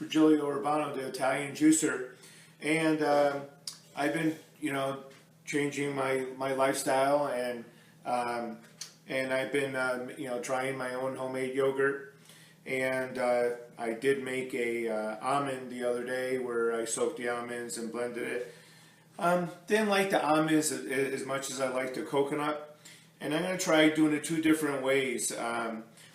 Virgilio Urbano, the Italian juicer, and I've been, changing my lifestyle, and I've been, trying my own homemade yogurt, and I did make a almond the other day where I soaked the almonds and blended it. Didn't like the almonds as much as I like the coconut, and I'm going to try doing it two different ways.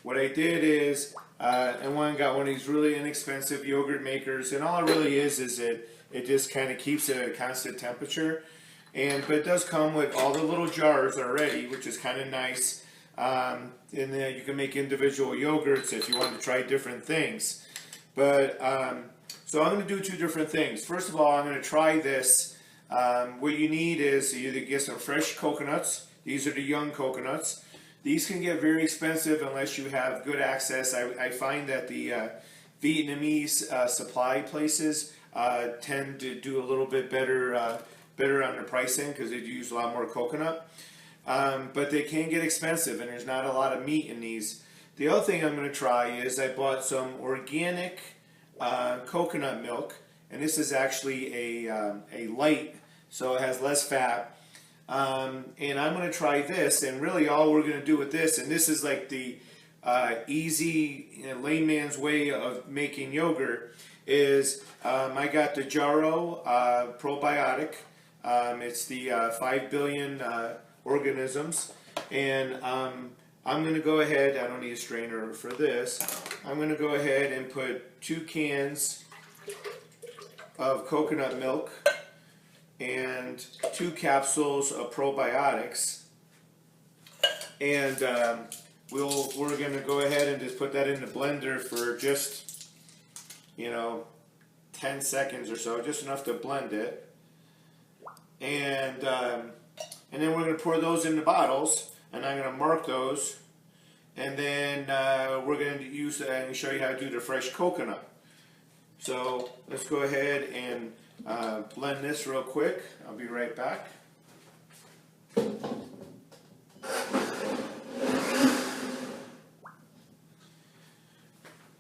What I did is, I got one of these really inexpensive yogurt makers, and all it really is it just kind of keeps it at a constant temperature. But it does come with all the little jars already, which is kind of nice. And then you can make individual yogurts if you want to try different things. But so I'm going to do two different things. First of all, I'm going to try this. What you need is you either get some fresh coconuts. These are the young coconuts. These can get very expensive unless you have good access. I find that the Vietnamese supply places tend to do a little bit better on the pricing because they use a lot more coconut. But they can get expensive, and there's not a lot of meat in these. The other thing I'm going to try is I bought some organic coconut milk, and this is actually a light, so it has less fat. And I'm going to try this, and really all we're going to do with this, and this is like the easy layman's way of making yogurt, is I got the Jarrow probiotic. It's the 5 billion organisms, and I'm going to go ahead, I don't need a strainer for this, I'm going to go ahead and put 2 cans of coconut milk and 2 capsules of probiotics, and we're going to go ahead and just put that in the blender for just 10 seconds or so, just enough to blend it, and then we're going to pour those into bottles, and I'm going to mark those, and then we're going to use and show you how to do the fresh coconut. So let's go ahead and blend this real quick. I'll be right back.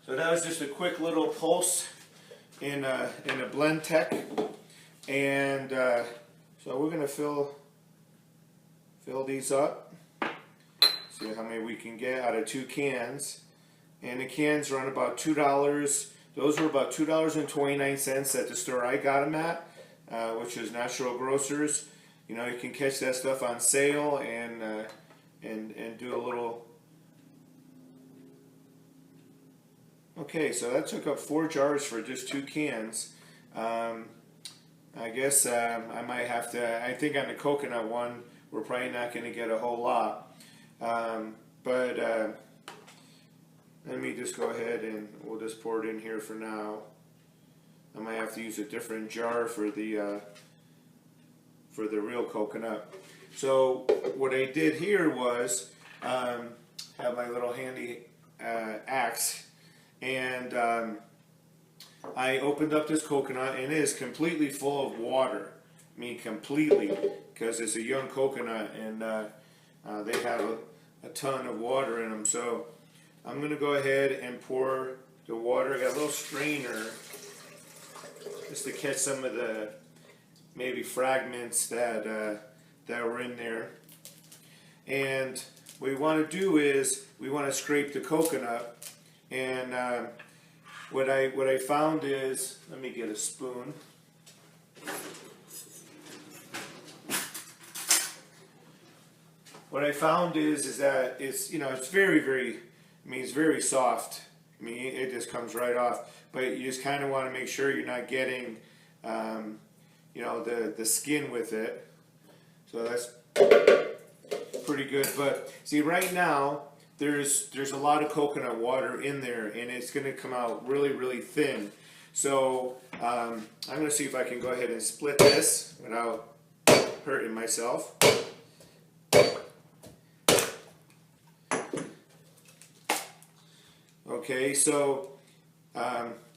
So that was just a quick little pulse in a blend tech, and so we're going to fill these up. See how many we can get out of 2 cans, and the cans run about $2. Those were about $2.29 at the store I got them at, which is Natural Grocers. You can catch that stuff on sale and do a little. Okay, so that took up 4 jars for just 2 cans. I guess I might have to. I think on the coconut one, we're probably not going to get a whole lot. But let me just go ahead and we'll just pour it in here for now. I might have to use a different jar for the real coconut. So what I did here was have my little handy axe, and I opened up this coconut, and it is completely full of water. I mean, completely, because it's a young coconut, and they have a ton of water in them. So I'm going to go ahead and pour the water. I got a little strainer just to catch some of the maybe fragments that were in there. And what we want to do is we want to scrape the coconut. And what I found is, let me get a spoon. What I found is that it's it's very, it's very soft. I mean, it just comes right off. But you just kind of want to make sure you're not getting the skin with it. So that's pretty good. But see, right now there's a lot of coconut water in there, and it's going to come out really thin. So I'm going to see if I can go ahead and split this without hurting myself. Okay, so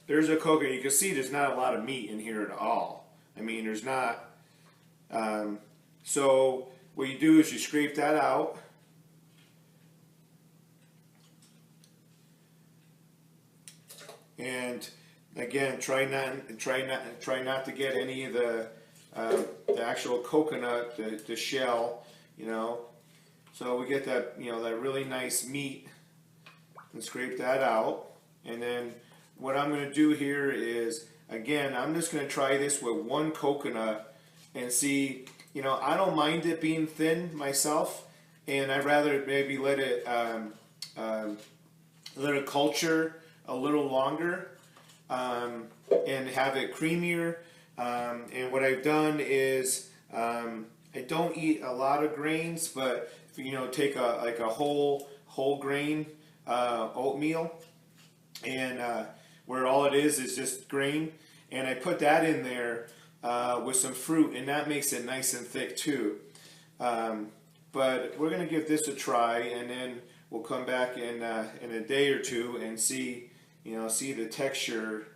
there's a coconut. You can see there's not a lot of meat in here at all. I mean, there's not. So what you do is you scrape that out. And again, try not to get any of the actual coconut, the shell, you know. So we get that, you know, that really nice meat, and scrape that out. And then what I'm going to do here is, again, I'm just going to try this with one coconut and see, you know, I don't mind it being thin myself, and I'd rather maybe let it culture a little longer, and have it creamier. And what I've done is, I don't eat a lot of grains, but if, you know, take a whole grain oatmeal, and where all it is just grain, and I put that in there with some fruit, and that makes it nice and thick too. But we're gonna give this a try, and then we'll come back in a day or two and see, you know, see the texture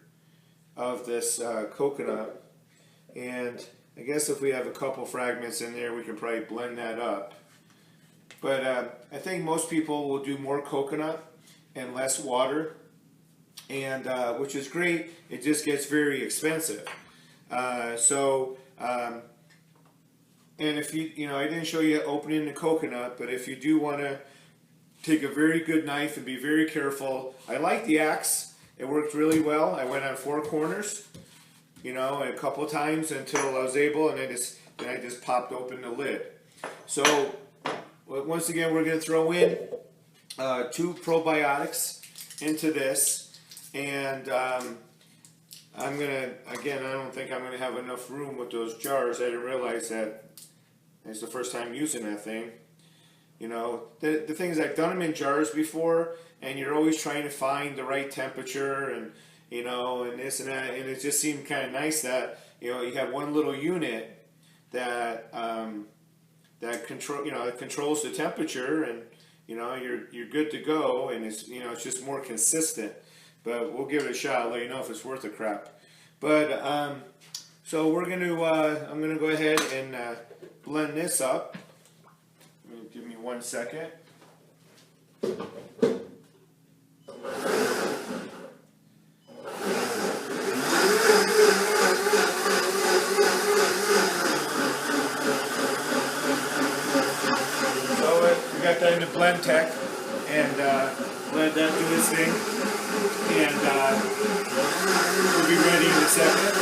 of this coconut. And I guess if we have a couple fragments in there, we can probably blend that up. But I think most people will do more coconut and less water, and which is great. It just gets very expensive. And if you know, I didn't show you opening the coconut, but if you do want to take a very good knife and be very careful. I like the axe. It worked really well. I went on 4 corners, you know, a couple of times until I was able, and then I just popped open the lid. So once again, we're going to throw in 2 probiotics into this, and I'm going to, again, I don't think I'm going to have enough room with those jars. I didn't realize that. It's the first time using that thing. You know, the thing is, I've done them in jars before, and you're always trying to find the right temperature, and, you know, and this and that, and it just seemed kind of nice that, you know, you have one little unit that that controls the temperature, and, you know, you're good to go, and it's, you know, it's just more consistent. But we'll give it a shot. I'll let you know if it's worth the crap. But so we're I'm gonna go ahead and blend this up. Give me 1 second. So we got that in the blend tech, and let that do its thing, and we'll be ready in a second.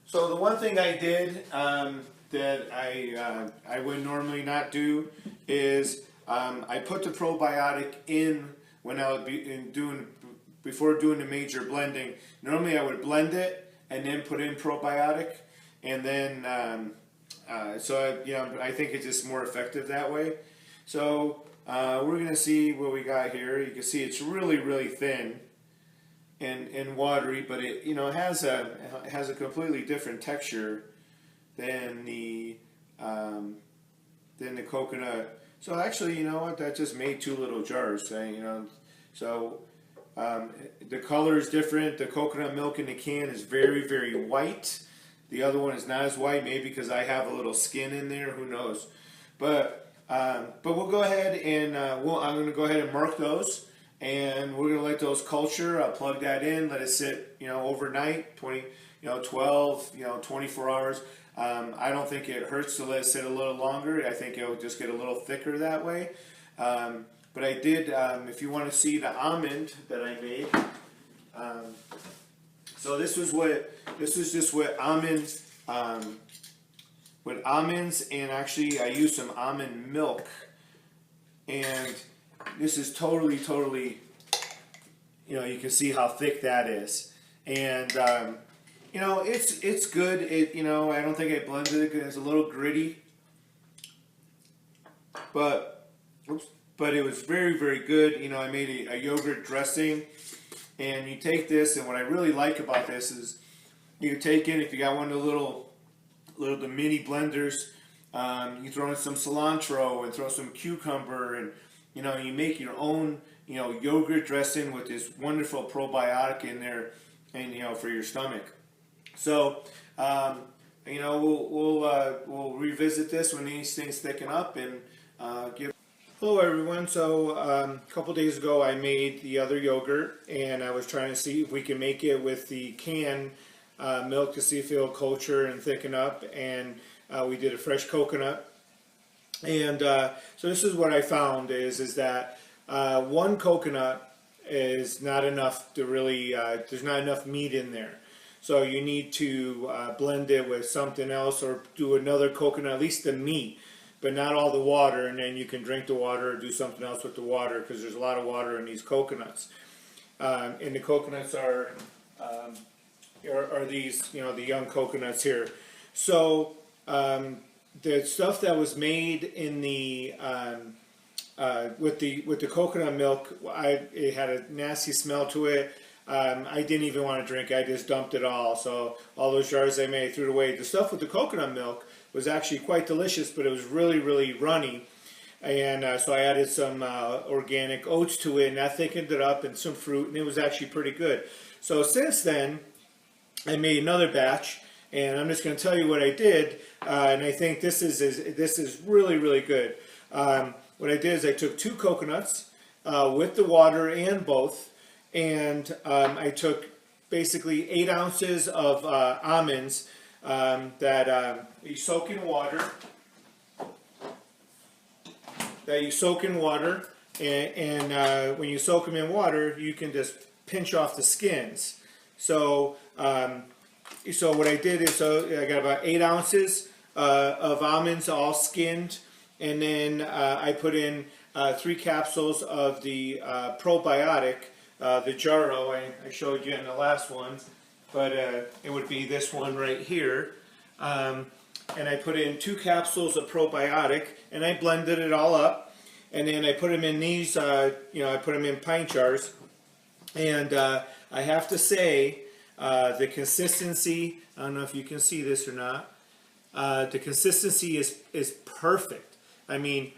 So the one thing I did that I would normally not do is I put the probiotic in when I would be before doing the major blending. Normally I would blend it and then put in probiotic, and then I think it's just more effective that way. So we're gonna see what we got here. You can see it's really thin and watery, but it, you know, has a completely different texture than the coconut. So actually, you know what? That just made 2 little jars. You know, so the color is different. The coconut milk in the can is very white. The other one is not as white, maybe because I have a little skin in there. Who knows? But we'll go ahead and I'm going to go ahead and mark those. And we're going to let those culture. I'll plug that in, let it sit, you know, overnight, 12, 24 hours. I don't think it hurts to let it sit a little longer. I think it'll just get a little thicker that way. But I did, if you want to see the almond that I made, so this was just with almonds, and actually I used some almond milk, and this is totally, you know, you can see how thick that is. And, you know, it's good. It, you know, I don't think I blended it because it's a little gritty. But it was very good. You know, I made a yogurt dressing. And you take this, and what I really like about this is you take in, if you got one of the mini blenders, you throw in some cilantro and throw some cucumber, and, you know, you make your own, you know, yogurt dressing with this wonderful probiotic in there, and, you know, for your stomach. So, you know, we'll revisit this when these things thicken up, and give. Hello everyone. So a couple days ago I made the other yogurt, and I was trying to see if we can make it with the canned milk to see if it'll culture and thicken up, and we did a fresh coconut. And so this is what I found is that one coconut is not enough to really, there's not enough meat in there. So you need to blend it with something else, or do another coconut, at least the meat, but not all the water, and then you can drink the water or do something else with the water, because there's a lot of water in these coconuts. And the coconuts are these, the young coconuts here. So the stuff that was made in the with the coconut milk, it had a nasty smell to it. I didn't even want to drink it. I just dumped it all. So all those jars I made, threw it away. The stuff with the coconut milk was actually quite delicious, but it was really, really runny. And so I added some organic oats to it, and that thickened it up, and some fruit, and it was actually pretty good. So since then, I made another batch, and I'm just going to tell you what I did, and I think this is really, really good. What I did is I took 2 coconuts with the water and both, and I took basically 8 ounces of almonds that you soak in water. And when you soak them in water, you can just pinch off the skins. So so what I did is, I got about 8 ounces of almonds all skinned, and then I put in 3 capsules of the probiotic, the Jarro. I showed you in the last one, but it would be this one right here. And I put in 2 capsules of probiotic, and I blended it all up, and then I put them in these, I put them in pint jars, and I have to say, the consistency, I don't know if you can see this or not, the consistency is perfect. I mean,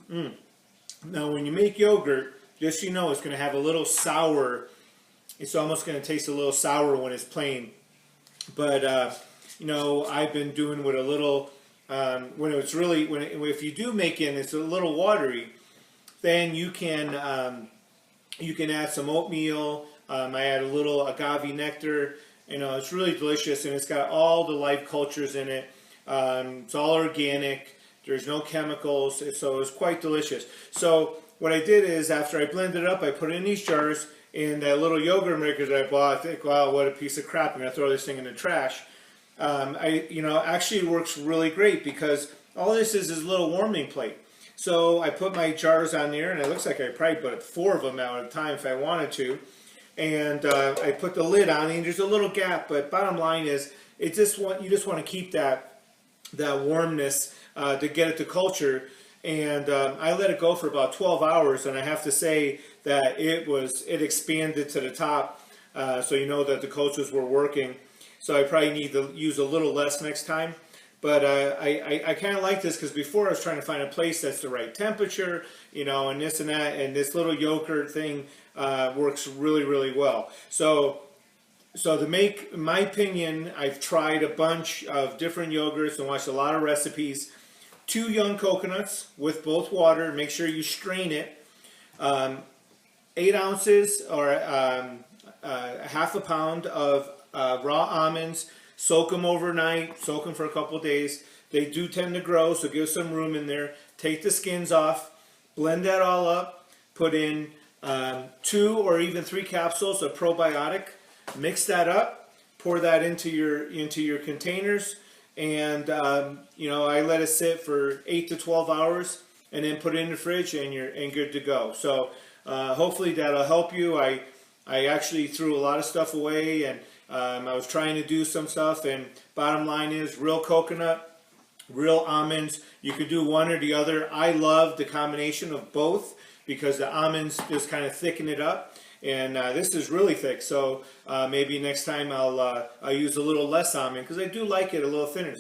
now when you make yogurt, just so you know, it's going to have a little sour. It's almost going to taste a little sour when it's plain. But I've been doing with a little, if you do make it and it's a little watery, then you can add some oatmeal. I add a little agave nectar. It's really delicious, and it's got all the live cultures in it. It's all organic. There's no chemicals, so it's quite delicious. So what I did is, after I blended it up, I put it in these jars, and that little yogurt maker that I bought, I think, wow, what a piece of crap, I'm going to throw this thing in the trash. Actually it works really great, because all this is a little warming plate. So I put my jars on there, and it looks like I probably put 4 of them out at a time if I wanted to. And I put the lid on, and there's a little gap, but bottom line is, you just want to keep that warmness to get it to culture. And I let it go for about 12 hours, and I have to say that it expanded to the top, so you know that the cultures were working. So I probably need to use a little less next time. But I kind of like this, because before I was trying to find a place that's the right temperature, and this and that, and this little yogurt thing works really, really well. So to make, in my opinion, I've tried a bunch of different yogurts and watched a lot of recipes. 2 young coconuts with both water. Make sure you strain it. 8 ounces or half a pound of raw almonds. Soak them overnight. Soak them for a couple of days. They do tend to grow, so give some room in there. Take the skins off. Blend that all up. Put in 2 or even 3 capsules of probiotic. Mix that up. Pour that into your containers. And I let it sit for 8 to 12 hours, and then put it in the fridge, and you're good to go. So hopefully that'll help you. I actually threw a lot of stuff away, and I was trying to do some stuff, and bottom line is, real coconut, real almonds. You could do one or the other. I love the combination of both, because the almonds just kind of thicken it up. And this is really thick, so maybe next time I'll use a little less almond, because I do like it a little thinner.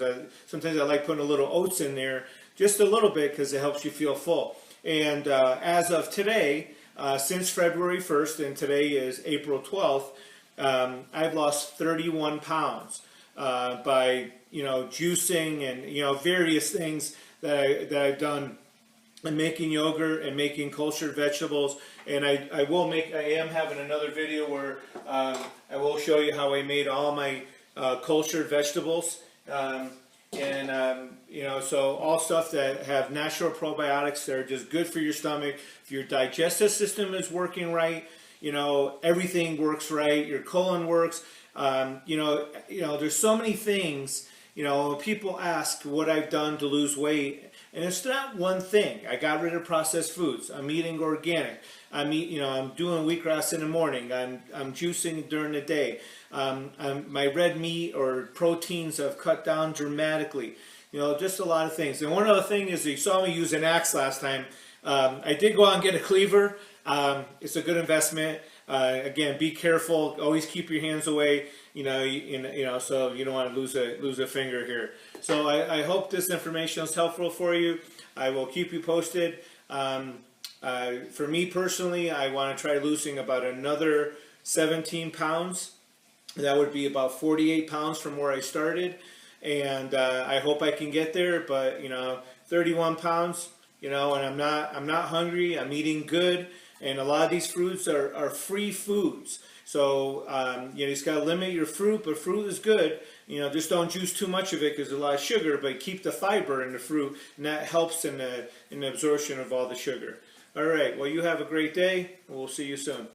Sometimes I like putting a little oats in there, just a little bit, because it helps you feel full. And as of today, since February 1st, and today is April 12th, I've lost 31 pounds by juicing and various things that I've done in making yogurt and making cultured vegetables. And I am having another video where I will show you how I made all my cultured vegetables. So all stuff that have natural probiotics that are just good for your stomach. If your digestive system is working right, everything works right. Your colon works. There's so many things. People ask what I've done to lose weight, and it's not one thing. I got rid of processed foods. I'm eating organic. I'm doing wheatgrass in the morning. I'm juicing during the day. My red meat or proteins have cut down dramatically. Just a lot of things. And one other thing is, you saw me use an axe last time. I did go out and get a cleaver. It's a good investment. Again, be careful. Always keep your hands away. So you don't want to lose a finger here. So I hope this information is helpful for you. I will keep you posted. For me personally, I want to try losing about another 17 pounds. That would be about 48 pounds from where I started. And I hope I can get there, but 31 pounds, and I'm not hungry. I'm eating good, and a lot of these fruits are free foods. So you just got to limit your fruit, but fruit is good. Just don't juice too much of it because there's a lot of sugar, but keep the fiber in the fruit, and that helps in the absorption of all the sugar. All right, well, you have a great day, and we'll see you soon.